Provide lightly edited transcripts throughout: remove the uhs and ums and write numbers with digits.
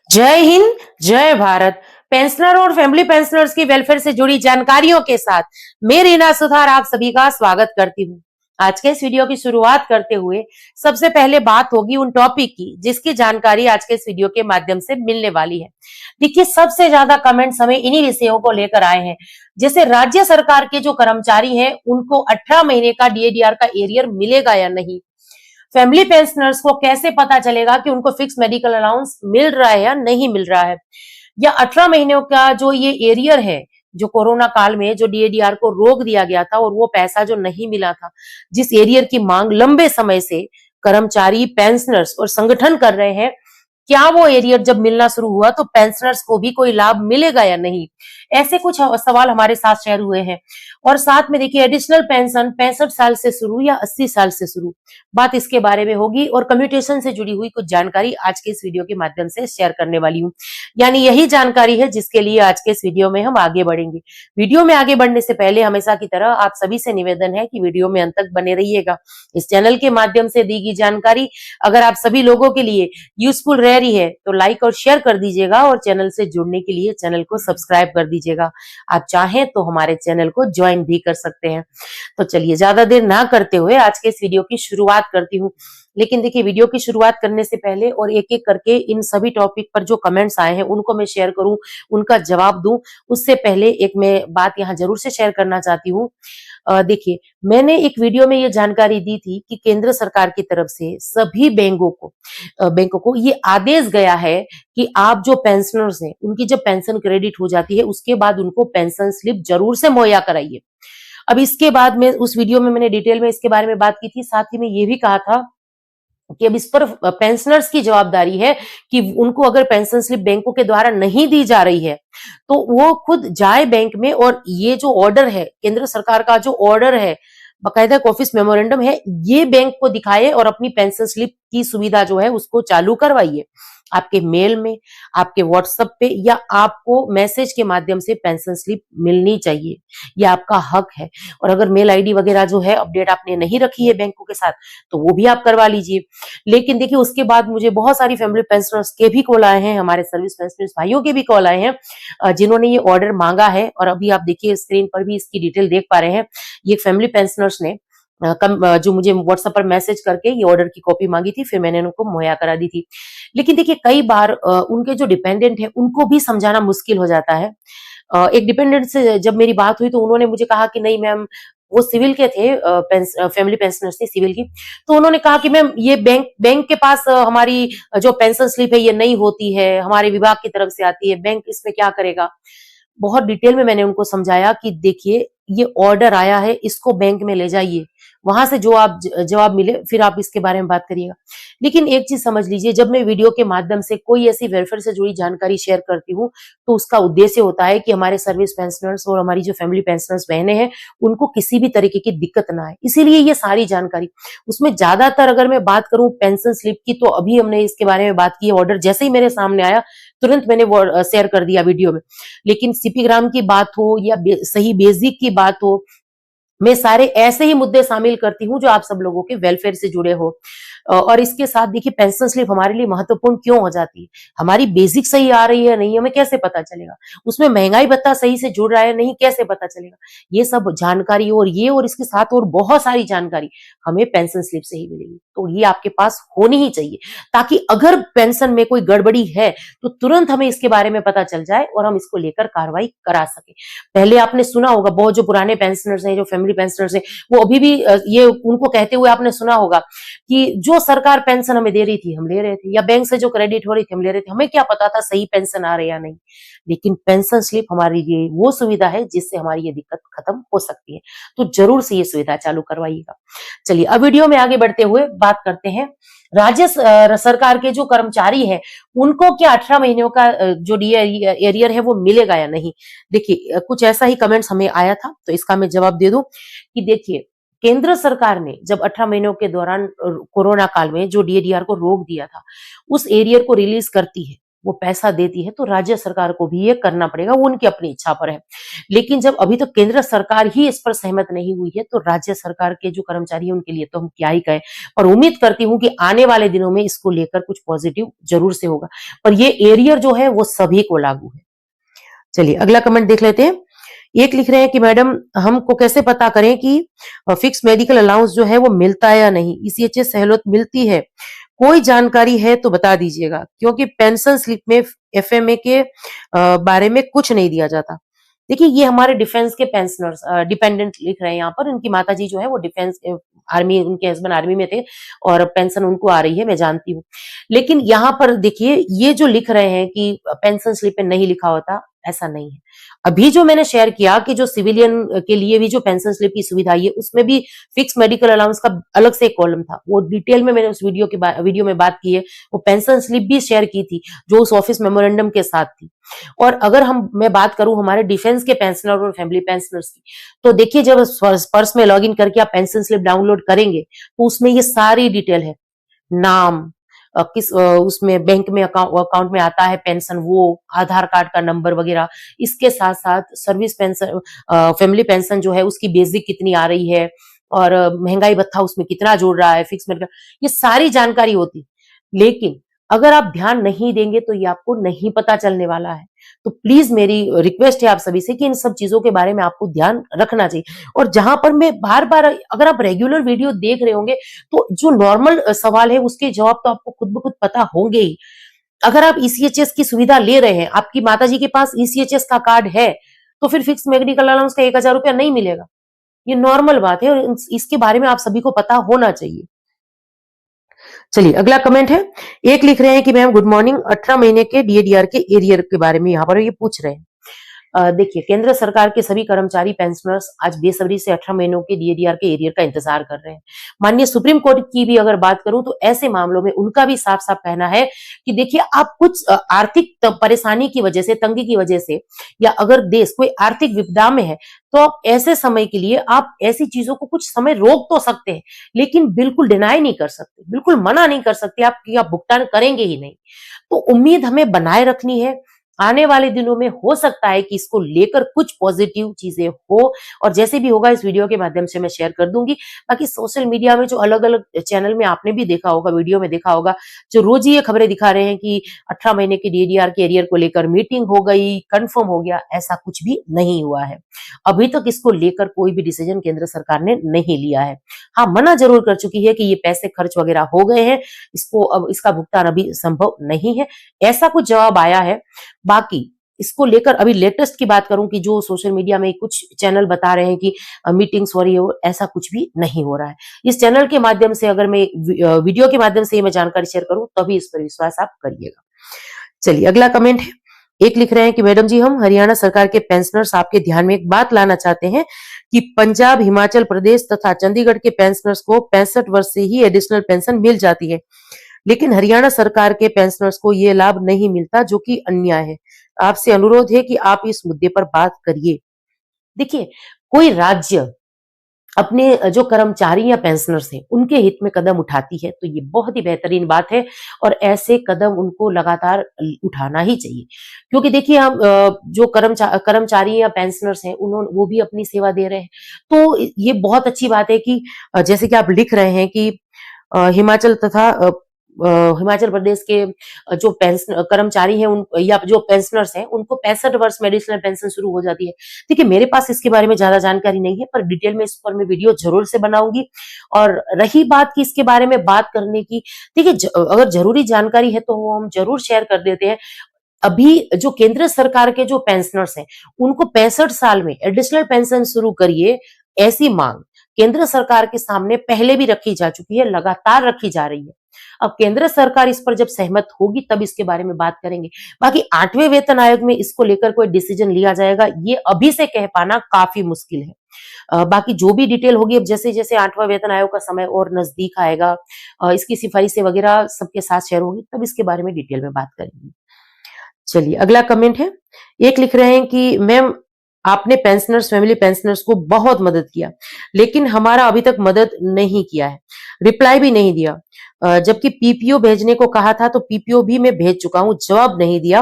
जय हिंद, जय भारत। पेंशनर और फैमिली पेंशनर्स की वेलफेयर से जुड़ी जानकारियों के साथ मैं रीना सुधार आप सभी का स्वागत करती हूँ। आज के इस वीडियो की शुरुआत करते हुए सबसे पहले बात होगी उन टॉपिक की जिसकी जानकारी आज के इस वीडियो के माध्यम से मिलने वाली है। देखिए, सबसे ज्यादा कमेंट्स हमें इन्हीं विषयों को लेकर आए हैं। जैसे राज्य सरकार के जो कर्मचारी हैं उनको 18 महीने का डीएडीआर का एरियर मिलेगा या नहीं। फैमिली पेंशनर्स को कैसे पता चलेगा कि उनको फिक्स मेडिकल अलाउंस मिल रहा है या नहीं मिल रहा है, या 18 महीनों का जो ये एरियर है, जो कोरोना काल में जो डीएडीआर को रोक दिया गया था और वो पैसा जो नहीं मिला था, जिस एरियर की मांग लंबे समय से कर्मचारी, पेंशनर्स और संगठन कर रहे हैं, क्या वो एरियर जब मिलना शुरू हुआ तो पेंशनर्स को भी कोई लाभ मिलेगा या नहीं। ऐसे कुछ सवाल हमारे साथ शेयर हुए हैं। और साथ में देखिए, एडिशनल पेंशन 65 साल से शुरू या 80 साल से शुरू, बात इसके बारे में होगी। और कम्यूटेशन से जुड़ी हुई कुछ जानकारी आज के इस वीडियो के माध्यम से शेयर करने वाली हूँ। यानी यही जानकारी है जिसके लिए आज के इस वीडियो में हम आगे बढ़ेंगे। वीडियो में आगे बढ़ने से पहले हमेशा की तरह आप सभी से निवेदन है कि वीडियो में अंत तक बने रहिएगा। इस चैनल के माध्यम से दी गई जानकारी अगर आप सभी लोगों के लिए यूजफुल रह रही है तो लाइक और शेयर कर दीजिएगा, और चैनल से जुड़ने के लिए चैनल को सब्सक्राइब कर दीजिएगा। आप चाहें तो हमारे चैनल को ज्वाइन भी कर सकते हैं। तो चलिए, ज्यादा देर ना करते हुए आज के इस वीडियो की शुरुआत करती हूँ। लेकिन देखिए, वीडियो की शुरुआत करने से पहले और एक एक करके इन सभी टॉपिक पर जो कमेंट्स आए हैं उनको मैं शेयर करूं, उनका जवाब दूं, उससे पहले एक मैं बात यहाँ जरूर से शेयर करना चाहती हूँ। देखिए, मैंने एक वीडियो में ये जानकारी दी थी कि केंद्र सरकार की तरफ से सभी बैंकों को ये आदेश गया है कि आप जो पेंशनर्स हैं उनकी जब पेंशन क्रेडिट हो जाती है उसके बाद उनको पेंशन स्लिप जरूर से मुहैया कराइए। अब इसके बाद में उस वीडियो में मैंने डिटेल में इसके बारे में बात की थी, साथ ही में ये भी कहा था कि अब इस पर पेंशनर्स की जवाबदारी है कि उनको अगर पेंशन स्लिप बैंकों के द्वारा नहीं दी जा रही है तो वो खुद जाए बैंक में, और ये जो ऑर्डर है, केंद्र सरकार का जो ऑर्डर है, बाकायदा एक ऑफिस मेमोरेंडम है, ये बैंक को दिखाए और अपनी पेंशन स्लिप की सुविधा जो है उसको चालू करवाइए। आपके मेल में, आपके व्हाट्सएप पे या आपको मैसेज के माध्यम से पेंशन स्लिप मिलनी चाहिए। ये आपका हक है। और अगर मेल आईडी वगैरह जो है अपडेट आपने नहीं रखी है बैंकों के साथ तो वो भी आप करवा लीजिए। लेकिन देखिए, उसके बाद मुझे बहुत सारी फैमिली पेंशनर्स के भी कॉल आए हैं, हमारे सर्विस पेंशनर्स भाइयों के भी कॉल आए हैं, जिन्होंने ये ऑर्डर मांगा है। और अभी आप देखिए स्क्रीन पर भी इसकी डिटेल देख पा रहे हैं। ये फैमिली पेंशनर्स ने जो मुझे व्हाट्सएप पर मैसेज करके ये ऑर्डर की कॉपी मांगी थी, फिर मैंने उनको मुहैया करा दी थी। लेकिन देखिए, कई बार उनके जो डिपेंडेंट है उनको भी समझाना मुश्किल हो जाता है। एक डिपेंडेंट से जब मेरी बात हुई तो उन्होंने मुझे कहा कि नहीं मैम, वो सिविल के थे, फैमिली पेंशनर्स थी सिविल की। तो उन्होंने कहा कि मैम, ये बैंक बैंक के पास हमारी जो पेंशन स्लिप है ये नहीं होती है, हमारे विभाग की तरफ से आती है, बैंक इसमें क्या करेगा। बहुत डिटेल में मैंने उनको समझाया कि देखिए, ये ऑर्डर आया है, इसको बैंक में ले जाइए, वहां से जो आप जवाब मिले फिर आप इसके बारे में बात करिएगा। लेकिन एक चीज समझ लीजिए, जब मैं वीडियो के माध्यम से कोई ऐसी वेलफेयर से जुड़ी जानकारी शेयर करती हूँ तो उसका उद्देश्य होता है कि हमारे सर्विस पेंशनर्स और हमारी जो फैमिली पेंशनर्स बहनें हैं उनको किसी भी तरीके की दिक्कत ना आए, इसीलिए ये सारी जानकारी। उसमें ज्यादातर अगर मैं बात करूं पेंशन स्लिप की, तो अभी हमने इसके बारे में बात की है, ऑर्डर जैसे ही मेरे सामने आया तुरंत मैंने वो शेयर कर दिया वीडियो में। लेकिन सीपी ग्राम की बात हो या सही बेसिक की बात हो, मैं सारे ऐसे ही मुद्दे शामिल करती हूँ जो आप सब लोगों के वेलफेयर से जुड़े हो। और इसके साथ देखिए, पेंशन स्लिप हमारे लिए महत्वपूर्ण क्यों हो जाती है, हमारी बेसिक सही आ रही है नहीं, हमें कैसे पता चलेगा, उसमें महंगाई भत्ता सही से जुड़ रहा है नहीं, कैसे पता चलेगा। ये सब जानकारी और इसके साथ और बहुत सारी जानकारी हमें पेंशन स्लिप से ही मिलेगी, तो ये आपके पास होनी ही चाहिए, ताकि अगर पेंशन में कोई गड़बड़ी है तो तुरंत हमें इसके बारे में पता चल जाए और हम इसको लेकर कार्रवाई करा सके। पहले आपने सुना होगा, बहुत जो पुराने पेंशनर्स हैं, जो फैमिली पेंशनर्स हैं, वो अभी भी ये उनको कहते हुए आपने सुना होगा कि जो सरकार पेंशन हमें दे रही थी हम ले रहे थे, या बैंक से जो क्रेडिट हो रही थी हम ले रहे थे, हमें क्या पता था सही पेंशन आ रही है या नहीं। लेकिन पेंशन स्लिप हमारे लिए वो सुविधा है जिससे हमारी ये दिक्कत खत्म हो सकती है, तो जरूर से ये सुविधा चालू करवाइएगा। चलिए, अब वीडियो में आगे बढ़ते हुए बात करते हैं राज्य सरकार के जो कर्मचारी हैं उनको क्या 18 महीनों का जो डी एरियर है वो मिलेगा या नहीं। देखिए, कुछ ऐसा ही कमेंट्स हमें आया था, तो इसका मैं जवाब दे दूं कि देखिए, केंद्र सरकार ने जब 18 महीनों के दौरान कोरोना काल में जो डीएडीआर को रोक दिया था, उस एरियर को रिलीज करती है, वो पैसा देती है तो राज्य सरकार को भी ये करना पड़ेगा, वो उनकी अपनी इच्छा पर है। लेकिन जब अभी तक केंद्र सरकार ही इस पर सहमत नहीं हुई है तो राज्य सरकार के जो कर्मचारी हैं उनके लिए तो हम क्या ही कहें। और उम्मीद करती हूँ कि आने वाले दिनों में इसको लेकर कुछ पॉजिटिव जरूर से होगा। पर ये एरियर जो है वो सभी को लागू है। चलिए अगला कमेंट देख लेते हैं। एक लिख रहे हैं कि मैडम हमको कैसे पता करें कि फिक्स मेडिकल अलाउंस जो है वो मिलता है या नहीं, ईसीएचएस सहूलियत मिलती है, कोई जानकारी है तो बता दीजिएगा, क्योंकि पेंशन स्लिप में एफएमए के बारे में कुछ नहीं दिया जाता। देखिए ये हमारे डिफेंस के पेंशनर्स डिपेंडेंट लिख रहे हैं यहाँ पर, उनकी माता जी जो है वो डिफेंस आर्मी, उनके हस्बैंड आर्मी में थे और पेंशन उनको आ रही है, मैं जानती हूँ। लेकिन यहाँ पर देखिए ये जो लिख रहे हैं कि पेंशन स्लिप में नहीं लिखा होता, ऐसा नहीं है। अभी जो मैंने शेयर किया कि जो सिविलियन के लिए भी जो पेंशन स्लिप की सुविधा आई है उसमें भी फिक्स मेडिकल अलाउंस का अलग से एक कॉलम था, वो डिटेल में मैंने उस वीडियो में बात की है। वो पेंशन स्लिप भी शेयर की थी जो उस ऑफिस मेमोरेंडम के साथ थी। और अगर मैं बात करूं हमारे डिफेंस के पेंशनर और फैमिली पेंशनर्स की, तो देखिए जब पर्स में लॉग इन करके आप पेंशन स्लिप डाउनलोड करेंगे तो उसमें ये सारी डिटेल है, नाम, उसमें बैंक में अकाउंट में आता है पेंशन, वो आधार कार्ड का नंबर वगैरह। इसके साथ साथ सर्विस पेंशन, फैमिली पेंशन जो है उसकी बेसिक कितनी आ रही है और महंगाई भत्ता उसमें कितना जोड़ रहा है, फिक्स मेडिकल, ये सारी जानकारी होती। लेकिन अगर आप ध्यान नहीं देंगे तो ये आपको नहीं पता चलने वाला है। तो प्लीज मेरी रिक्वेस्ट है आप सभी से कि इन सब चीजों के बारे में आपको ध्यान रखना चाहिए। और जहां पर मैं बार बार, अगर आप रेगुलर वीडियो देख रहे होंगे तो जो नॉर्मल सवाल है उसके जवाब तो आपको खुद ब खुद पता होंगे ही। अगर आप ईसीएचएस की सुविधा ले रहे हैं, आपकी माताजी के पास ईसीएचएस का कार्ड है, तो फिर फिक्स मेडिकल अलाउंस का 1,000 रुपया नहीं मिलेगा। ये नॉर्मल बात है और इसके बारे में आप सभी को पता होना चाहिए। चलिए अगला कमेंट है। एक लिख रहे हैं कि मैम गुड मॉर्निंग, 18 महीने के डीएडीआर के एरियर के बारे में यहाँ पर ये पूछ रहे हैं। देखिए केंद्र सरकार के सभी कर्मचारी पेंशनर्स आज बेसब्री से 18 महीनों के डीएडीआर के एरियर का इंतजार कर रहे हैं। माननीय सुप्रीम कोर्ट की भी अगर बात करूं तो ऐसे मामलों में उनका भी साफ साफ कहना है कि देखिए आप कुछ आर्थिक परेशानी की वजह से, तंगी की वजह से, या अगर देश कोई आर्थिक विपदा में है तो आप ऐसे समय के लिए आप ऐसी चीजों को कुछ समय रोक तो सकते हैं, लेकिन बिल्कुल डिनाई नहीं कर सकते, बिल्कुल मना नहीं कर सकते आप कि आप भुगतान करेंगे ही नहीं। तो उम्मीद हमें बनाए रखनी है। आने वाले दिनों में हो सकता है कि इसको लेकर कुछ पॉजिटिव चीजें हो, और जैसे भी होगा इस वीडियो के माध्यम से मैं शेयर कर दूंगी। बाकी सोशल मीडिया में जो अलग अलग चैनल में आपने भी देखा होगा, वीडियो में देखा होगा, जो रोज ही ये खबरें दिखा रहे हैं कि 18 महीने के डीडीआर के एरियर को लेकर मीटिंग हो गई, कंफर्म हो गया, ऐसा कुछ भी नहीं हुआ है। अभी तक इसको लेकर कोई भी डिसीजन केंद्र सरकार ने नहीं लिया है। हाँ, मना जरूर कर चुकी है कि ये पैसे खर्च वगैरह हो गए हैं, इसको अब इसका भुगतान अभी संभव नहीं है, ऐसा कुछ जवाब आया है। बाकी इसको लेकर अभी लेटेस्ट की बात करूं कि जो सोशल मीडिया में कुछ चैनल बता रहे हैं कि मीटिंग्स हो रही है, ऐसा कुछ भी नहीं हो रहा है। इस चैनल के माध्यम से, अगर मैं वीडियो के माध्यम से मैं जानकारी शेयर करूं तभी इस पर विश्वास आप करिएगा। चलिए अगला कमेंट है। एक लिख रहे हैं कि मैडम जी हम हरियाणा सरकार के पेंशनर्स आपके ध्यान में एक बात लाना चाहते हैं कि पंजाब, हिमाचल प्रदेश तथा चंडीगढ़ के पेंशनर्स को 65 वर्ष से ही एडिशनल पेंशन मिल जाती है, लेकिन हरियाणा सरकार के पेंशनर्स को ये लाभ नहीं मिलता, जो कि अन्याय है। आपसे अनुरोध है कि आप इस मुद्दे पर बात करिए। देखिए कोई राज्य अपने जो कर्मचारी या पेंशनर्स हैं उनके हित में कदम उठाती है तो ये बहुत ही बेहतरीन बात है, और ऐसे कदम उनको लगातार उठाना ही चाहिए। क्योंकि देखिए हम जो कर्मचारी या पेंशनर्स हैं उन्होंने वो भी अपनी सेवा दे रहे हैं, तो ये बहुत अच्छी बात है कि जैसे कि आप लिख रहे हैं कि हिमाचल तथा हिमाचल प्रदेश के जो पेंशन कर्मचारी हैं उन या जो पेंशनर्स हैं उनको 65 वर्ष में एडिशनल पेंशन शुरू हो जाती है। देखिए मेरे पास इसके बारे में ज्यादा जानकारी नहीं है, पर डिटेल में इस पर मैं वीडियो जरूर से बनाऊंगी। और रही बात की इसके बारे में बात करने की, देखिए अगर जरूरी जानकारी है तो वो हम जरूर शेयर कर देते हैं। अभी जो केंद्र सरकार के जो पेंशनर्स हैं उनको 65 साल में एडिशनल पेंशन शुरू करिए, ऐसी मांग केंद्र सरकार के सामने पहले भी रखी जा चुकी है, लगातार रखी जा रही है। अब केंद्र सरकार इस पर जब सहमत होगी तब इसके बारे में बात करेंगे। बाकी 8वें वेतन आयोग में इसको लेकर कोई डिसीजन लिया जाएगा ये अभी से कह पाना काफी मुश्किल है। बाकी जो भी डिटेल होगी, अब जैसे जैसे 8वां वेतन आयोग का समय और नजदीक आएगा, इसकी सिफारिशें वगैरह सबके साथ शेयर होगी, तब इसके बारे में डिटेल में बात करेंगे। चलिए अगला कमेंट है। एक लिख रहे हैं कि मैम आपने पेंशनर्स, फैमिली पेंशनर्स को बहुत मदद किया, लेकिन हमारा अभी तक मदद नहीं किया है, रिप्लाई भी नहीं दिया। जबकि पीपीओ भेजने को कहा था तो पीपीओ भी मैं भेज चुका हूं, जवाब नहीं दिया।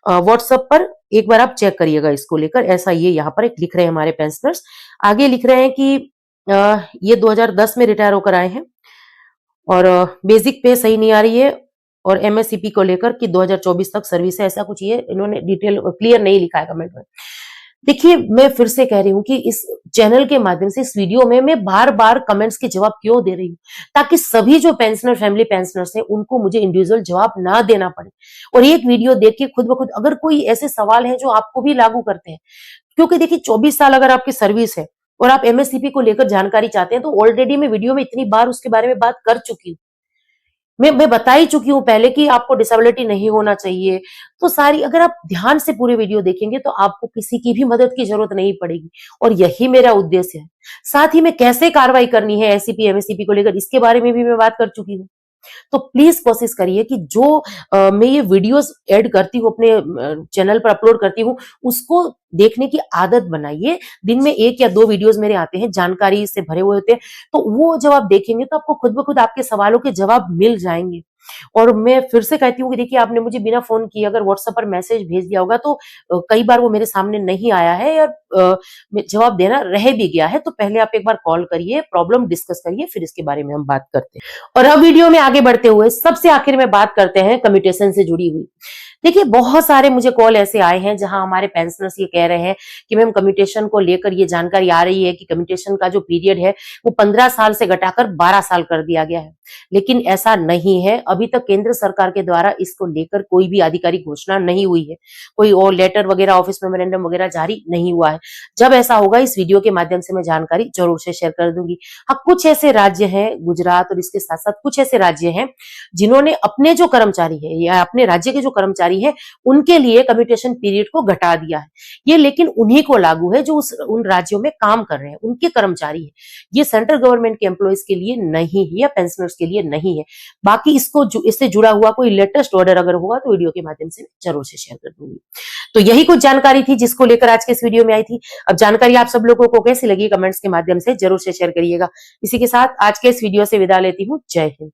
व्हाट्सएप पर एक बार आप चेक करिएगा इसको लेकर। ऐसा ये यहाँ पर एक लिख रहे हैं हमारे पेंशनर्स। आगे लिख रहे हैं कि ये 2010 में रिटायर होकर आए हैं और बेसिक पे सही नहीं आ रही है और एमएससीपी को लेकर कि 2024 तक सर्विस है, ऐसा कुछ ये इन्होंने डिटेल क्लियर नहीं लिखा है कमेंट में। देखिए, मैं फिर से कह रही हूँ कि इस चैनल के माध्यम से इस वीडियो में मैं बार-बार कमेंट्स के जवाब क्यों दे रही हूँ, ताकि सभी जो पेंशनर, फैमिली पेंशनर्स हैं, उनको मुझे इंडिविजुअल जवाब ना देना पड़े और एक वीडियो देख के खुद ब खुद अगर कोई ऐसे सवाल हैं जो आपको भी लागू करते हैं, क्योंकि देखिए 24 साल अगर आपकी सर्विस है और आप एमएससीपी को लेकर जानकारी चाहते हैं, तो ऑलरेडी मैं वीडियो में इतनी बार उसके बारे में बात कर चुकी हूँ। मैं बता ही चुकी हूँ पहले कि आपको डिसेबिलिटी नहीं होना चाहिए। तो सारी अगर आप ध्यान से पूरे वीडियो देखेंगे तो आपको किसी की भी मदद की जरूरत नहीं पड़ेगी और यही मेरा उद्देश्य है। साथ ही में कैसे कार्रवाई करनी है एसीपी, एमएससीपी को लेकर, इसके बारे में भी मैं बात कर चुकी हूँ। तो प्लीज कोशिश करिए कि जो मैं ये वीडियोस ऐड करती हूँ अपने चैनल पर अपलोड करती हूँ, उसको देखने की आदत बनाइए। दिन में 1 या 2 वीडियोस मेरे आते हैं, जानकारी से भरे हुए होते हैं, तो वो जब आप देखेंगे तो आपको खुद ब खुद आपके सवालों के जवाब मिल जाएंगे। और मैं फिर से कहती हूँ कि देखिए, आपने मुझे बिना फोन किए अगर व्हाट्सएप पर मैसेज भेज दिया होगा तो कई बार वो मेरे सामने नहीं आया है या जवाब देना रह भी गया है, तो पहले आप एक बार कॉल करिए, प्रॉब्लम डिस्कस करिए, फिर इसके बारे में हम बात करते हैं। और अब वीडियो में आगे बढ़ते हुए सबसे आखिर में बात करते हैं कम्यूटेशन से जुड़ी हुई। देखिए, बहुत सारे मुझे कॉल ऐसे आए हैं जहां हमारे पेंशनर्स ये कह रहे हैं कि मैम, कम्यूटेशन को लेकर ये जानकारी आ रही है कि कम्यूटेशन का जो पीरियड है वो 15 साल से घटाकर 12 साल कर दिया गया है, लेकिन ऐसा नहीं है। अभी तक केंद्र सरकार के द्वारा इसको लेकर कोई भी आधिकारिक घोषणा नहीं हुई है, कोई और लेटर वगैरह, ऑफिस मेमोरेंडम वगैरह जारी नहीं हुआ है। जब ऐसा होगा इस वीडियो के माध्यम से मैं जानकारी जरूर से शेयर कर दूंगी। हाँ, कुछ ऐसे राज्य हैं, गुजरात और इसके साथ साथ कुछ ऐसे राज्य हैं जिन्होंने अपने जो कर्मचारी है या अपने राज्य के जो कर्मचारी है उनके लिए कम्यूटेशन पीरियड को घटा दिया है। ये लेकिन उन्हीं को लागू है जो उन राज्यों में काम कर रहे हैं, उनके कर्मचारी है। ये सेंट्रल गवर्नमेंट के एम्प्लॉइज के लिए नहीं है या पेंशनर्स के लिए नहीं है। बाकी इससे जुड़ा हुआ कोई लेटेस्ट ऑर्डर अगर होगा तो वीडियो के माध्यम से जरूर से शेयर कर दूंगी। तो यही कुछ जानकारी थी जिसको लेकर आज के इस वीडियो में आई थी। अब जानकारी आप सब लोगों को कैसी लगी कमेंट्स के माध्यम से जरूर से शेयर करिएगा। इसी के साथ आज के इस वीडियो से विदा लेती हूँ। जय हिंद।